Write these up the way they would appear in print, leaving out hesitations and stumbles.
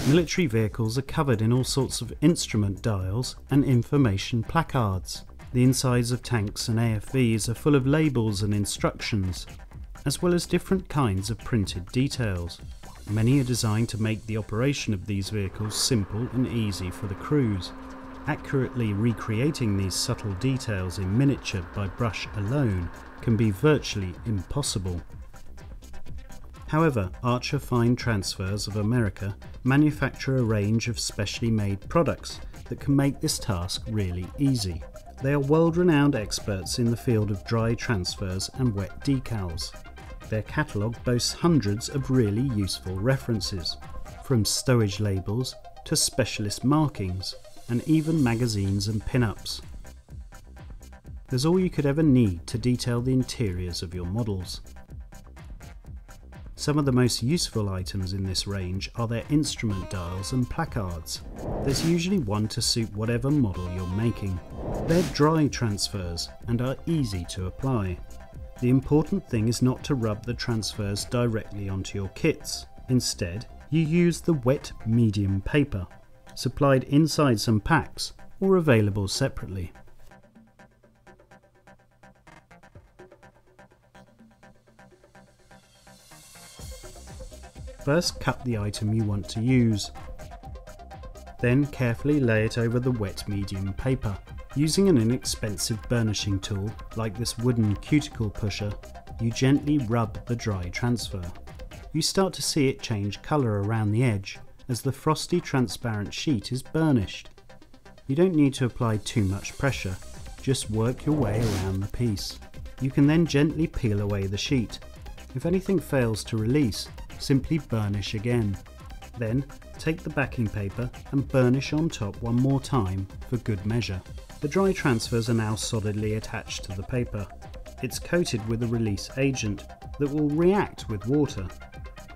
Military vehicles are covered in all sorts of instrument dials and information placards. The insides of tanks and AFVs are full of labels and instructions, as well as different kinds of printed details. Many are designed to make the operation of these vehicles simple and easy for the crews. Accurately recreating these subtle details in miniature by brush alone can be virtually impossible. However, Archer Fine Transfers of America manufacture a range of specially made products that can make this task really easy. They are world-renowned experts in the field of dry transfers and wet decals. Their catalogue boasts hundreds of really useful references, from stowage labels to specialist markings, and even magazines and pin-ups. There's all you could ever need to detail the interiors of your models. Some of the most useful items in this range are their instrument dials and placards. There's usually one to suit whatever model you're making. They're dry transfers and are easy to apply. The important thing is not to rub the transfers directly onto your kits. Instead, you use the wet medium paper, supplied inside some packs or available separately. First, cut the item you want to use. Then carefully lay it over the wet medium paper. Using an inexpensive burnishing tool like this wooden cuticle pusher, you gently rub the dry transfer. You start to see it change colour around the edge as the frosty transparent sheet is burnished. You don't need to apply too much pressure, just work your way around the piece. You can then gently peel away the sheet. If anything fails to release, simply burnish again. Then take the backing paper and burnish on top one more time for good measure. The dry transfers are now solidly attached to the paper. It's coated with a release agent that will react with water.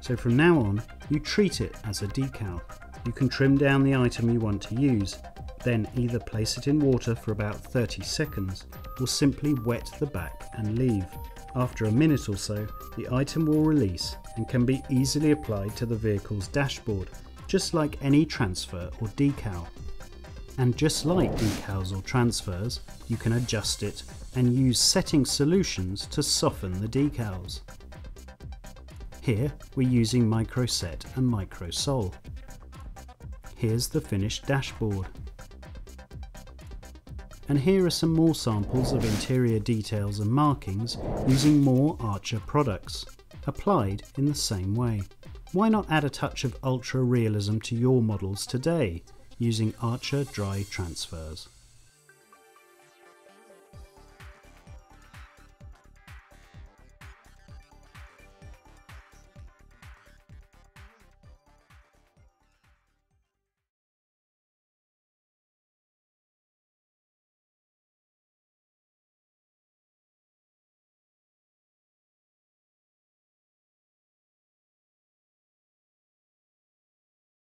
So from now on, you treat it as a decal. You can trim down the item you want to use, then either place it in water for about 30 seconds or simply wet the back and leave. After a minute or so, the item will release and can be easily applied to the vehicle's dashboard, just like any transfer or decal. And just like decals or transfers, you can adjust it and use setting solutions to soften the decals. Here we're using Microset and Microsol. Here's the finished dashboard. And here are some more samples of interior details and markings using more Archer products, applied in the same way. Why not add a touch of ultra realism to your models today using Archer dry transfers?